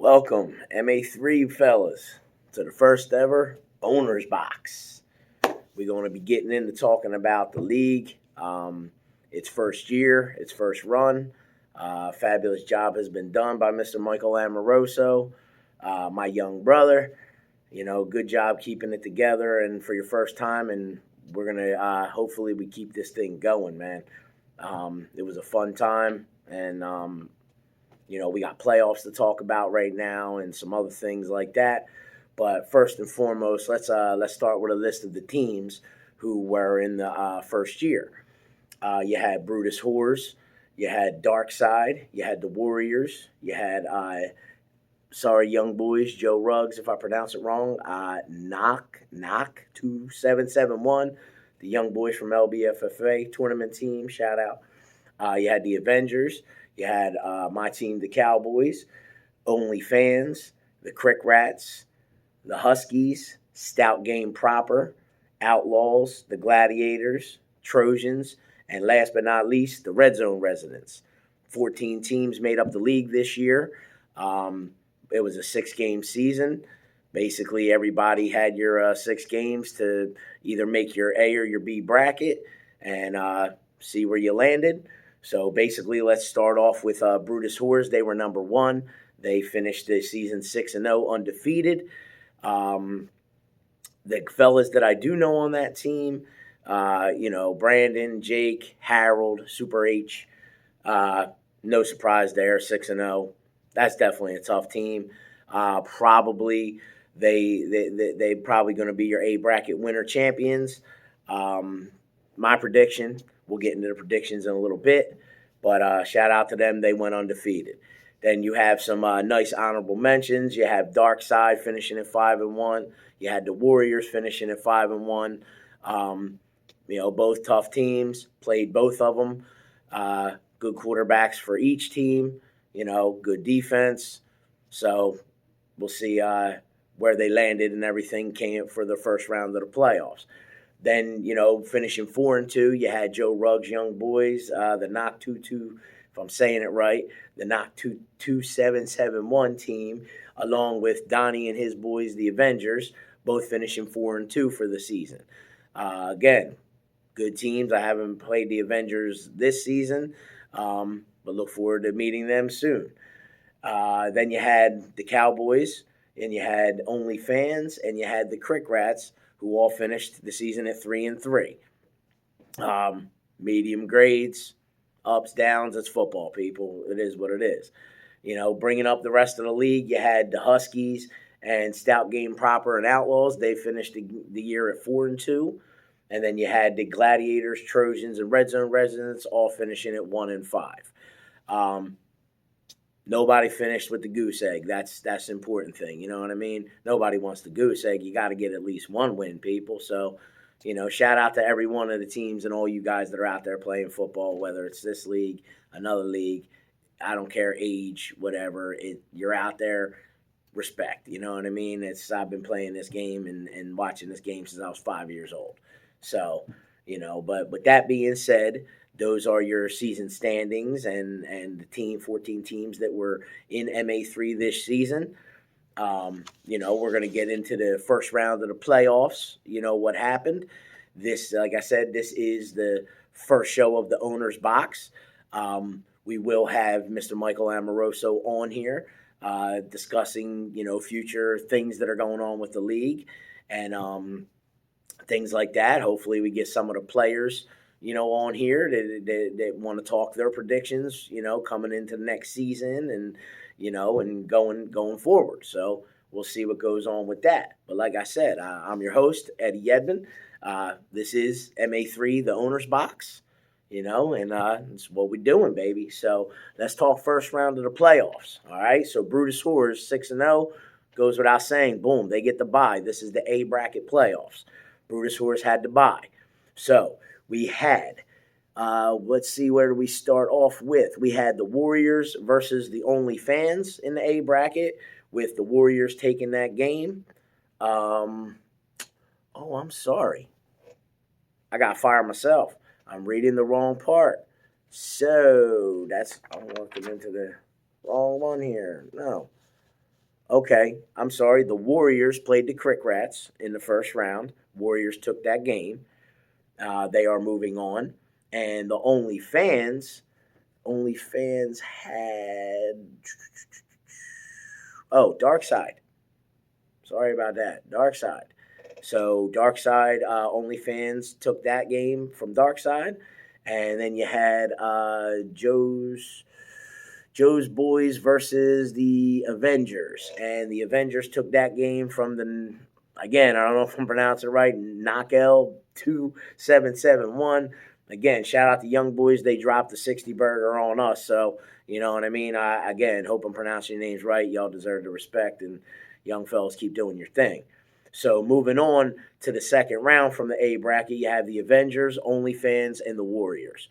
Welcome, MA3 fellas, to the first ever Owner's Box. We're going to be getting into talking about the league, its first year, its first run. Fabulous job has been done by Mr. Michael Amoroso, my young brother. Good job keeping it together and for your first time. And we're going to hopefully we keep this thing going, man. It was a fun time. And we got playoffs to talk about right now and some other things like that. But first and foremost, let's start with a list of the teams who were in the first year. You had Brutus Whores, you had Dark Side, you had the Warriors, you had sorry young boys, Joe Ruggs if I pronounce it wrong, Knock 2771, the young boys from LBFFA tournament team. Shout out. You had the Avengers. You had my team, the Cowboys, OnlyFans, the Crick Rats, the Huskies, Stout Game Proper, Outlaws, the Gladiators, Trojans, and last but not least, the Red Zone Residents. 14 teams made up the league this year. It was a 6-game season. Basically, everybody had your 6 games to either make your A or your B bracket and see where you landed. So basically, let's start off with Brutus Whores. They were number 1. They finished the season 6-0 undefeated. The fellas that I do know on that team, Brandon, Jake, Harold, Super H. No surprise there, 6-0. That's definitely a tough team. Probably they probably going to be your A bracket winner champions. My prediction. We'll get into the predictions in a little bit, but shout out to them. They went undefeated. Then you have some nice honorable mentions. You have Dark Side finishing at 5-1. You had the Warriors finishing at 5-1. Both tough teams. Played both of them. Good quarterbacks for each team. Good defense. So we'll see where they landed and everything came for the first round of the playoffs. Then, finishing 4-2, you had Joe Ruggs' young boys, the Knock 22, if I'm saying it right, the Knock 2771 team, along with Donnie and his boys, the Avengers, both finishing 4-2 for the season. Again, good teams. I haven't played the Avengers this season, but look forward to meeting them soon. Then you had the Cowboys, and you had OnlyFans, and you had the Crick Rats, who all finished the season at 3-3. Medium grades, ups, downs. It's football, people. It is what it is. Bringing up the rest of the league, you had the Huskies and Stout Game Proper and Outlaws. They finished the year at 4-2. And then you had the Gladiators, Trojans, and Red Zone Residents all finishing at 1-5. Nobody finished with the goose egg. That's the important thing. You know what I mean? Nobody wants the goose egg. You got to get at least one win, people. So, shout out to every one of the teams and all you guys that are out there playing football, whether it's this league, another league. I don't care age, whatever. You're out there. Respect. You know what I mean? I've been playing this game and watching this game since I was 5 years old. So, but with that being said, those are your season standings and the 14 teams that were in MA3 this season. We're going to get into the first round of the playoffs. What happened. This, like I said, this is the first show of the Owner's Box. We will have Mr. Michael Amoroso on here discussing, future things that are going on with the league and things like that. Hopefully we get some of the players on here that want to talk their predictions, coming into the next season and, and going forward. So we'll see what goes on with that. But like I said, I'm your host, Eddie Edmond. This is MA3, the Owner's Box, and it's what we're doing, baby. So let's talk first round of the playoffs. All right. So Brutus Whores 6-0 goes without saying. Boom, they get the bye. This is the A bracket playoffs. Brutus Whores had to bye. So we had, let's see, where do we start off with? We had the Warriors versus the OnlyFans in the A bracket, with the Warriors taking that game. I'm sorry. I got fired myself. I'm reading the wrong part. So I'm looking into the wrong one here. No. Okay, I'm sorry. The Warriors played the Crick Rats in the first round. Warriors took that game. They are moving on, and the only fans had Dark Side. Sorry about that, Dark Side. So Dark Side OnlyFans took that game from Dark Side, and then you had Joe's Boys versus the Avengers, and the Avengers took that game from the, again, I don't know if I'm pronouncing it right, Knockel 2771. Again, shout out to Young Boys. They dropped the 60 burger on us, so you know what I mean. I again hope I'm pronouncing your names right. Y'all deserve the respect, and young fellas, keep doing your thing. So moving on to the second round from the A bracket, you have the Avengers, OnlyFans, and the Warriors.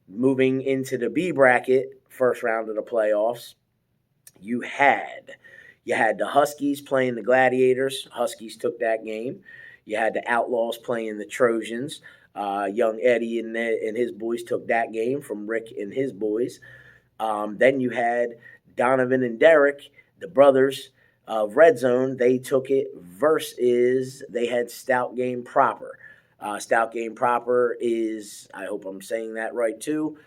Moving into the B bracket, first round of the playoffs, you had the Huskies playing the Gladiators. Huskies took that game. You had the Outlaws playing the Trojans. Young Eddie and his boys took that game from Rick and his boys. Then you had Donovan and Derek, the brothers of Red Zone. They took it versus, they had Stout Game Proper. Stout Game Proper is, I hope I'm saying that right too.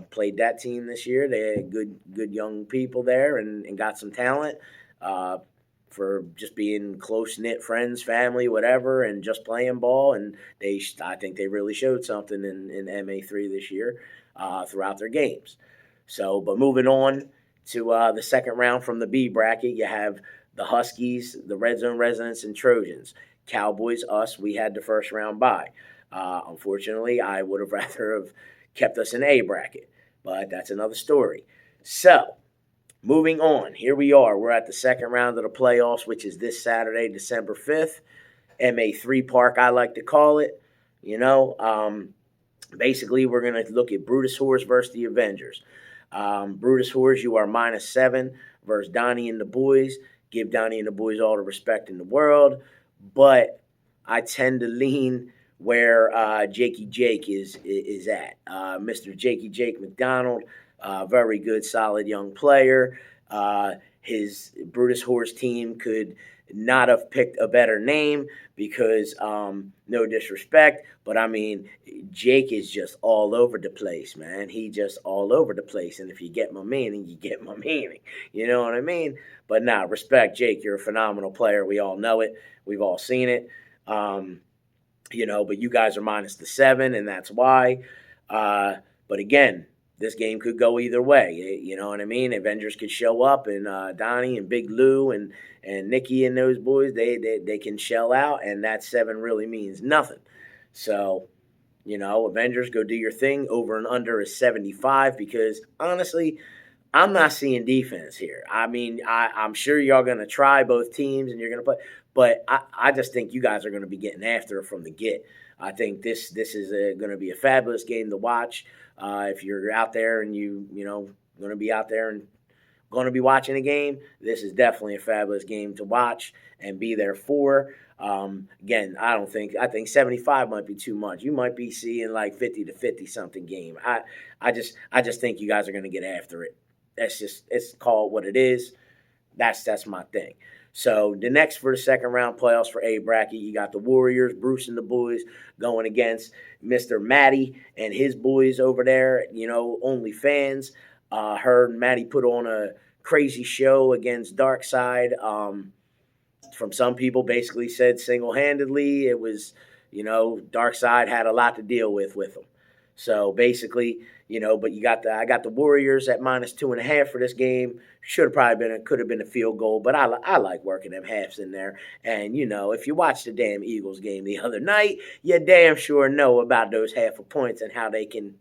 Played that team this year. They had good young people there and got some talent for just being close-knit friends, family, whatever, and just playing ball. And I think they really showed something in MA3 this year throughout their games. So, but moving on to the second round from the B bracket, you have the Huskies, the Red Zone Residents, and Trojans. Cowboys, us, we had the first round bye. Unfortunately, I would have rather have kept us in A bracket, but that's another story. So, moving on, here we are. We're at the second round of the playoffs, which is this Saturday, December 5th. MA3 Park, I like to call it. Basically, we're going to look at Brutus Horse versus the Avengers. Brutus Horse, you are -7 versus Donnie and the boys. Give Donnie and the boys all the respect in the world. But I tend to lean where Jakey Jake is at. Mr. Jakey Jake McDonald, very good, solid young player. His Brutus Horse team could not have picked a better name because, no disrespect, but I mean, Jake is just all over the place, man. He just all over the place. And if you get my meaning, you get my meaning. You know what I mean? But nah, respect, Jake. You're a phenomenal player. We all know it. We've all seen it. But you guys are -7, and that's why. But again, this game could go either way. You know what I mean? Avengers could show up, and Donnie and Big Lou and Nikki and those boys, they can shell out, and that 7 really means nothing. So, Avengers, go do your thing. Over and under is 75 because, honestly, I'm not seeing defense here. I mean, I'm sure y'all going to try both teams, and you're going to play. But I just think you guys are going to be getting after it from the get. I think this is going to be a fabulous game to watch. If you're out there and going to be out there and going to be watching a game, this is definitely a fabulous game to watch and be there for. Again, I think 75 might be too much. You might be seeing like 50 to 50 something game. I just think you guys are going to get after it. It's call it what it is. That's my thing. So the next for the second round playoffs for A bracket, you got the Warriors, Bruce and the boys going against Mr. Matty and his boys over there. OnlyFans. Heard Matty put on a crazy show against Dark Side. From some people, basically said single-handedly it was, Dark Side had a lot to deal with him. So basically, but I got the Warriors at -2.5 for this game. Could have been a field goal, but I like working them halves in there. And if you watched the damn Eagles game the other night, you damn sure know about those half of points and how they can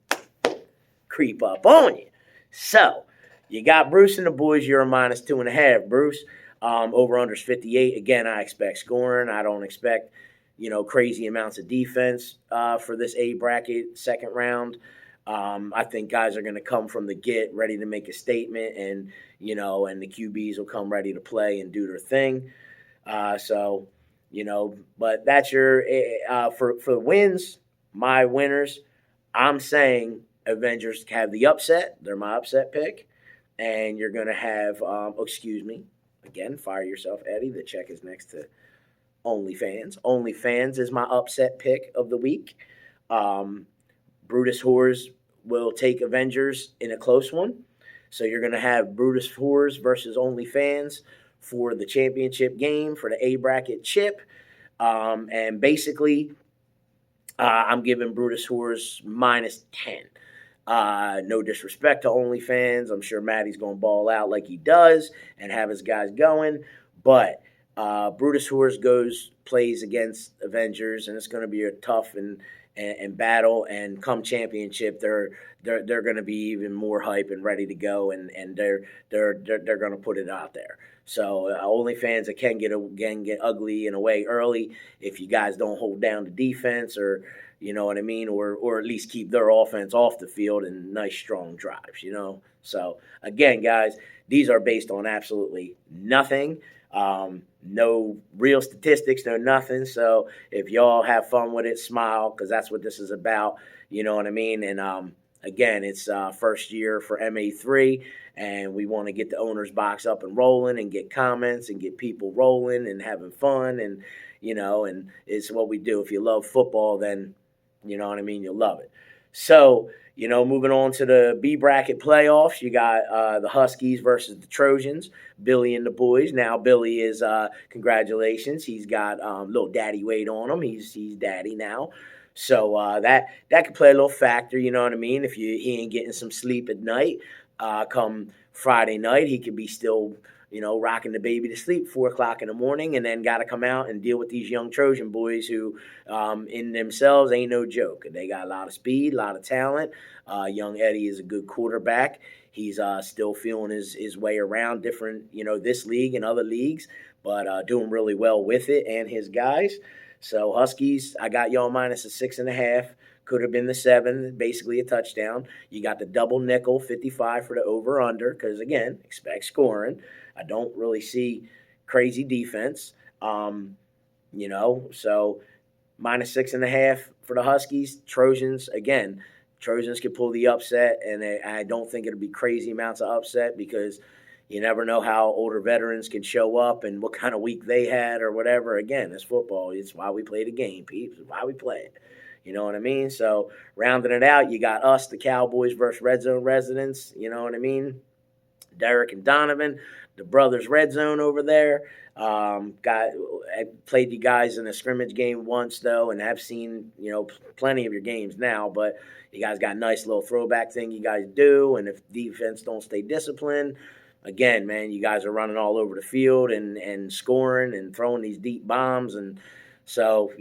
creep up on you. So you got Bruce and the boys. You're a -2.5, Bruce. Over unders 58. Again, I expect scoring. I don't expect crazy amounts of defense for this A bracket second round. I think guys are going to come from the get ready to make a statement, and and the QBs will come ready to play and do their thing. But that's your for wins. My winners, I'm saying Avengers have the upset. They're my upset pick, and you're going to have, excuse me, again, fire yourself, Eddie. The check is next to OnlyFans. OnlyFans is my upset pick of the week. Um, Brutus Whores will take Avengers in a close one. So you're going to have Brutus Whores versus OnlyFans for the championship game for the A bracket chip. And basically, I'm giving Brutus Whores -10. No disrespect to OnlyFans. I'm sure Maddie's going to ball out like he does and have his guys going. But Brutus Whores plays against Avengers, and it's going to be a tough and battle. And come championship, they're going to be even more hype and ready to go, and they're going to put it out there. So OnlyFans, it can get ugly in a way early if you guys don't hold down the defense, or you know what I mean, or at least keep their offense off the field and nice strong drives. So again, guys, these are based on absolutely nothing. No real statistics, no nothing. So if y'all have fun with it, smile, because that's what this is about. You know what I mean? And again, it's first year for MA3, and we want to get the owner's box up and rolling and get comments and get people rolling and having fun. And, and it's what we do. If you love football, then, you know what I mean, you'll love it. So, moving on to the B bracket playoffs, you got the Huskies versus the Trojans, Billy and the boys. Now, Billy is, congratulations, he's got little daddy weight on him. He's daddy now. So that could play a little factor, you know what I mean? If he ain't getting some sleep at night, come Friday night, he could be still, rocking the baby to sleep 4 o'clock in the morning, and then got to come out and deal with these young Trojan boys who, in themselves, ain't no joke. They got a lot of speed, a lot of talent. Young Eddie is a good quarterback. He's still feeling his way around different, this league and other leagues, but doing really well with it and his guys. So Huskies, I got y'all -6.5. Could have been the 7, basically a touchdown. You got the double nickel, 55 for the over-under, because, again, expect scoring. I don't really see crazy defense, so -6.5 for the Huskies. Trojans, again, Trojans could pull the upset, and I don't think it'll be crazy amounts of upset because you never know how older veterans can show up and what kind of week they had or whatever. Again, it's football. It's why we play the game, peeps. It's why we play it. You know what I mean? So rounding it out, you got us, the Cowboys versus Red Zone residents. You know what I mean? Derek and Donovan, the brothers Red Zone over there. I played you guys in a scrimmage game once, though, and have seen, plenty of your games now. But you guys got a nice little throwback thing you guys do. And if defense don't stay disciplined, again, man, you guys are running all over the field and scoring and throwing these deep bombs. And so,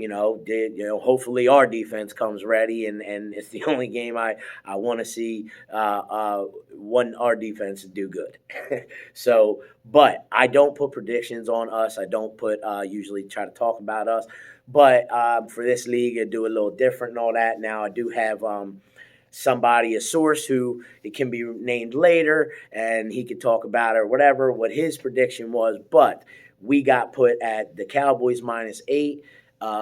hopefully our defense comes ready, and it's the only game I want to see our defense do good. So, but I don't put predictions on us. I don't usually try to talk about us. But for this league, I do a little different and all that. Now I do have somebody, a source who it can be named later, and he could talk about it or whatever, what his prediction was. But we got put at the Cowboys -8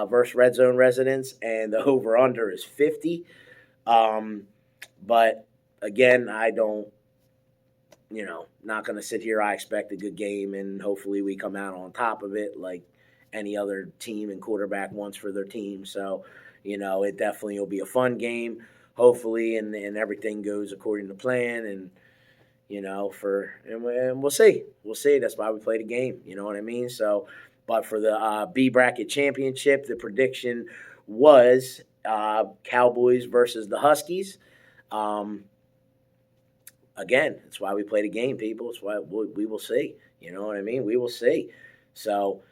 versus Red Zone residents, and the over-under is 50. But again, I don't, not going to sit here. I expect a good game, and hopefully we come out on top of it like any other team and quarterback wants for their team. So, it definitely will be a fun game, hopefully, and everything goes according to plan, and and we'll see. We'll see. That's why we play the game. You know what I mean? So, but for the B bracket championship, the prediction was Cowboys versus the Huskies. Again, that's why we play the game, people. It's why we will see. You know what I mean? We will see. So,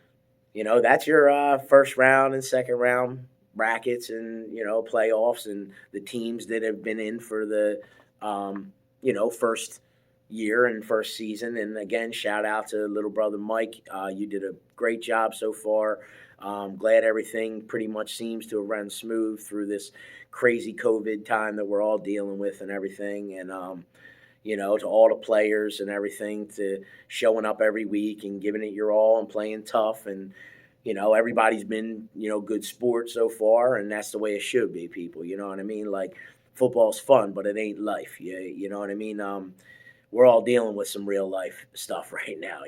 that's your first round and second round brackets and, playoffs and the teams that have been in for the, first year and first season. And again, shout out to little brother Mike. You did a great job so far. Glad everything pretty much seems to have run smooth through this crazy COVID time that we're all dealing with and everything. And, to all the players and everything, to showing up every week and giving it your all and playing tough. And, everybody's been, good sport so far, and that's the way it should be, people. You know what I mean? Like, football's fun, but it ain't life. You know what I mean? we're all dealing with some real life stuff right now,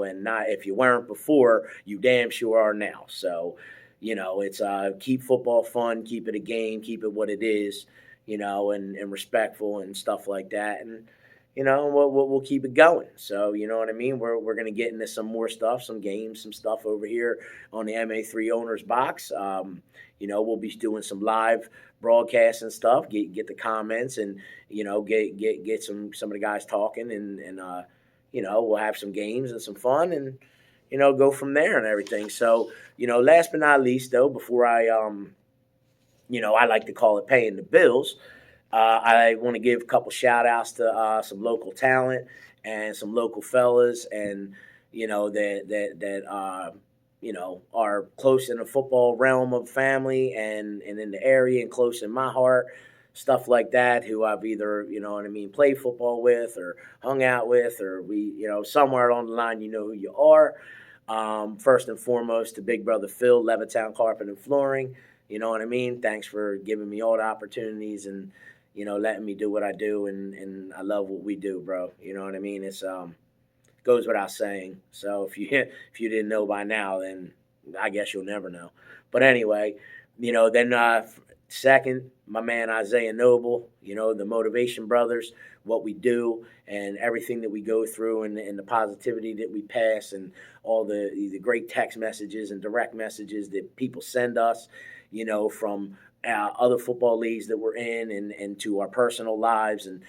and not if you weren't before, you damn sure are now. So, it's keep football fun, keep it a game, keep it what it is, and respectful and stuff like that. And, we'll keep it going. So, you know what I mean? We're going to get into some more stuff, some games, some stuff over here on the MA3 Owners Box. We'll be doing some live broadcasts and stuff, get the comments and, get some of the guys talking and we'll have some games and some fun and, go from there and everything. So, last but not least, though, before I like to call it paying the bills. I want to give a couple shout outs to some local talent and some local fellas, and that are close in the football realm of family and in the area and close in my heart, stuff like that. Who I've either played football with or hung out with, or we somewhere along the line who you are. First and foremost, to Big Brother Phil, Levittown Carpet and Flooring. You know what I mean? Thanks for giving me all the opportunities and letting me do what I do, and I love what we do, bro. You know what I mean? It's goes without saying. So if you didn't know by now, then I guess you'll never know. But anyway, then second, my man Isaiah Noble, the Motivation Brothers, what we do and everything that we go through and the positivity that we pass and all the great text messages and direct messages that people send us, from other football leagues that we're in and to our personal lives and,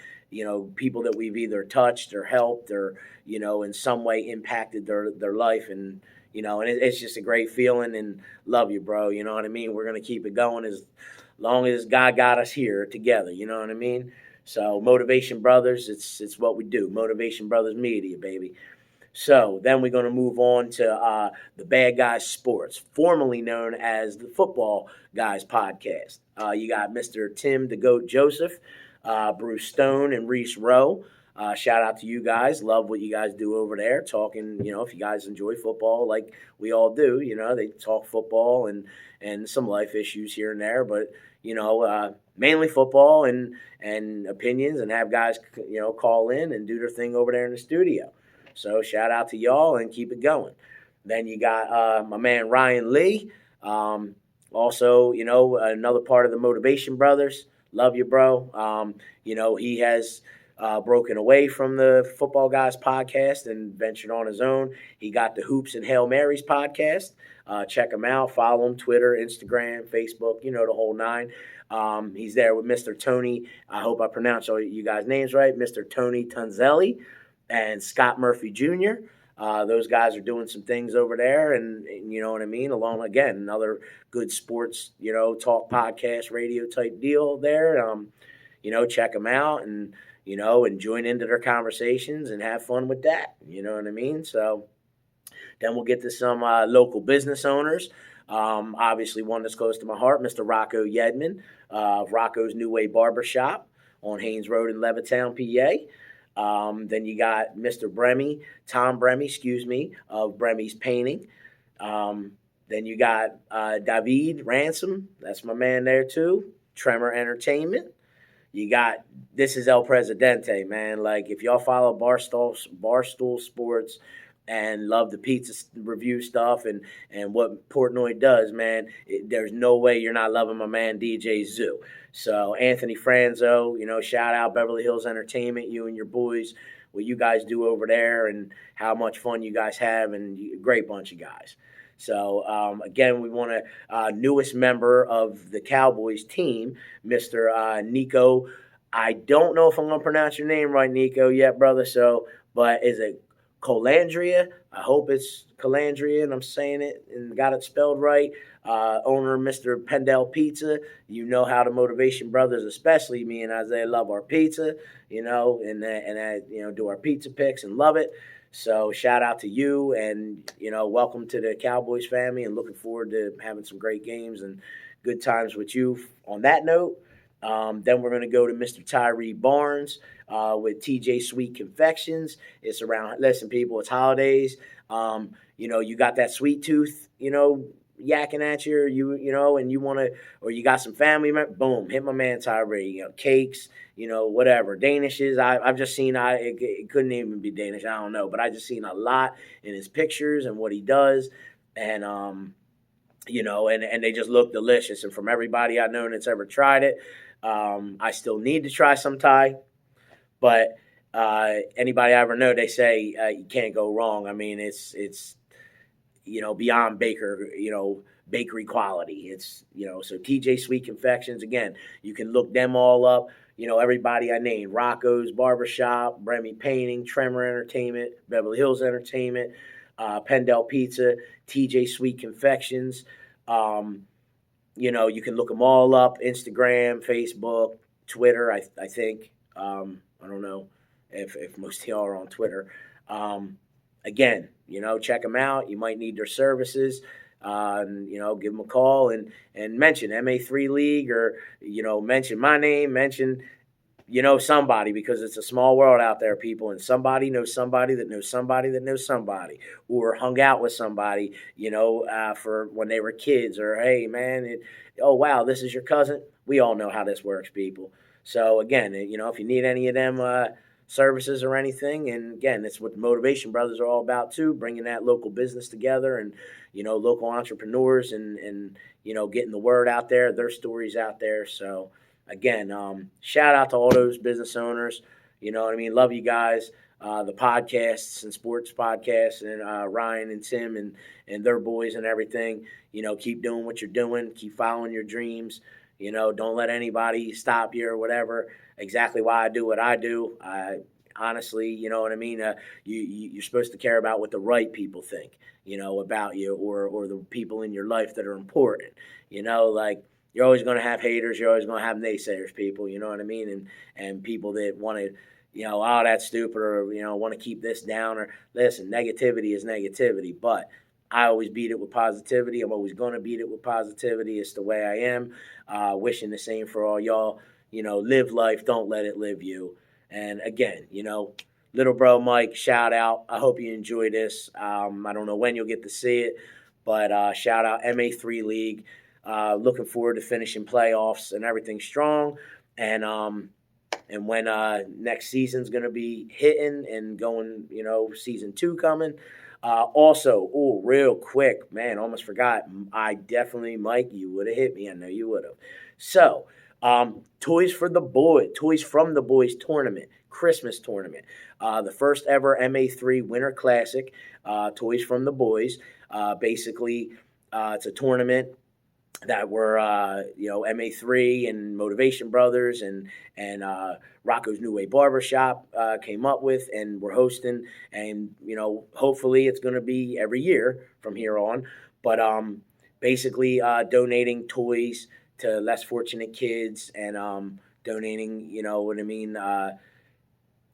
people that we've either touched or helped or, in some way impacted their life. And, it's just a great feeling and love you, bro. You know what I mean? We're going to keep it going as long as God got us here together. You know what I mean? So Motivation Brothers, it's what we do. Motivation Brothers Media, baby. So then we're going to move on to the Bad Guys Sports, formerly known as the Football Guys Podcast. You got Mr. Tim the Goat Joseph, Bruce Stone, and Reese Rowe. Shout out to you guys. Love what you guys do over there. Talking, if you guys enjoy football like we all do, they talk football and some life issues here and there. But, mainly football and opinions and have guys, call in and do their thing over there in the studio. So shout out to y'all and keep it going. Then you got my man Ryan Lee. Also, another part of the Motivation Brothers. Love you, bro. He has broken away from the Football Guys podcast and ventured on his own. He got the Hoops and Hail Marys podcast. Check him out. Follow him, Twitter, Instagram, Facebook, the whole nine. He's there with Mr. Tony. I hope I pronounced all you guys' names right. Mr. Tony Tunzelli and Scott Murphy Jr. Those guys are doing some things over there, and you know what I mean? Along, again, another good sports, talk podcast, radio type deal there. Check them out and, and join into their conversations and have fun with that. You know what I mean? So then we'll get to some local business owners. Obviously, one that's close to my heart, Mr. Rocco Yedman of Rocco's New Way Barbershop on Haynes Road in Levittown, PA. Then you got Mr. Tom Bremy, of Bremy's Painting. Then you got David Ransom. That's my man there too. Tremor Entertainment. You got, this is El Presidente, man. Like, if y'all follow Barstool Sports and love the pizza review stuff and what Portnoy does, man, there's no way you're not loving my man DJ Zoo. So Anthony Franzo, shout out Beverly Hills Entertainment, you and your boys, what you guys do over there and how much fun you guys have, and a great bunch of guys. So, again, we want a newest member of the Cowboys team, Mr. Nico. I don't know if I'm going to pronounce your name right, Nico, yet, brother. So, but is it Colandria? I hope it's Colandria, and I'm saying it and got it spelled right. Owner Mr. Pendel Pizza. You know how the Motivation Brothers, especially me and Isaiah, love our pizza, and do our pizza picks and love it. So shout out to you and, welcome to the Cowboys family and looking forward to having some great games and good times with you. On that note, then we're going to go to Mr. Tyree Barnes with TJ Sweet Confections. Listen, people, it's holidays. You got that sweet tooth, yakking at you, or and you want to, or you got some family, boom, hit my man Tyree. Cakes, whatever Danishes. I've just seen. It couldn't even be Danish. I don't know, but I just seen a lot in his pictures and what he does, and and they just look delicious. And from everybody I've known that's ever tried it, I still need to try some Thai, but anybody I ever know, they say you can't go wrong. I mean, it's beyond bakery quality. It's so TJ Sweet Confections, again, you can look them all up. Everybody I named: Rocco's Barbershop, Bremy Painting, Tremor Entertainment, Beverly Hills Entertainment, Pendel Pizza, TJ Sweet Confections. You can look them all up: Instagram, Facebook, Twitter. I think. I don't know if most of y'all are on Twitter. Again, check them out. You might need their services. Give them a call and mention MA3 League, or mention my name, mention somebody, because it's a small world out there, people, and somebody knows somebody that knows somebody that knows somebody, or hung out with somebody, for when they were kids, or hey man, oh wow, this is your cousin. We all know how this works, people. So again, if you need any of them services or anything, and again, that's what the Motivation Brothers are all about too, bringing that local business together, and local entrepreneurs, and getting the word out there, their stories out there. So again, shout out to all those business owners. You know what I mean? Love you guys. The podcasts and sports podcasts, and Ryan and Tim and their boys and everything. Keep doing what you're doing. Keep following your dreams. Don't let anybody stop you or whatever. Exactly why I do what I do. Honestly, you know what I mean? You're supposed to care about what the right people think, about you, or the people in your life that are important. Like, you're always going to have haters. You're always going to have naysayers, people. You know what I mean? And people that want to, oh, that's stupid, or, want to keep this down. Or listen, negativity is negativity, but I always beat it with positivity. I'm always going to beat it with positivity. It's the way I am. Wishing the same for all y'all. Live life. Don't let it live you. And again, little bro Mike, shout out. I hope you enjoy this. I don't know when you'll get to see it, but shout out MA3 League. Looking forward to finishing playoffs and everything strong. And when next season's going to be hitting and going, season 2 coming. Also, real quick, man, almost forgot. I definitely, Mike, you would have hit me. I know you would have. So, Toys from the Boys tournament, Christmas tournament. The first ever MA3 Winter Classic, Toys from the Boys. Basically, it's a tournament that were MA3 and Motivation Brothers and Rocco's New Way Barbershop came up with, and we're hosting, and hopefully it's going to be every year from here on, but basically donating toys to less fortunate kids, and donating, what I mean,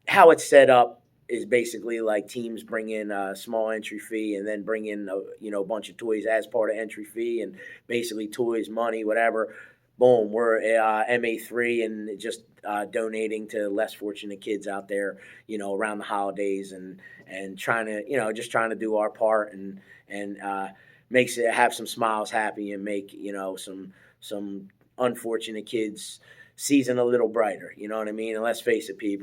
how it's set up is basically like teams bring in a small entry fee, and then bring in a bunch of toys as part of entry fee, and basically toys, money, whatever. Boom, we're MA3, and just donating to less fortunate kids out there, around the holidays, and trying to just trying to do our part, and makes it have some smiles happy, and make some unfortunate kids' season a little brighter. You know what I mean? And let's face it, people.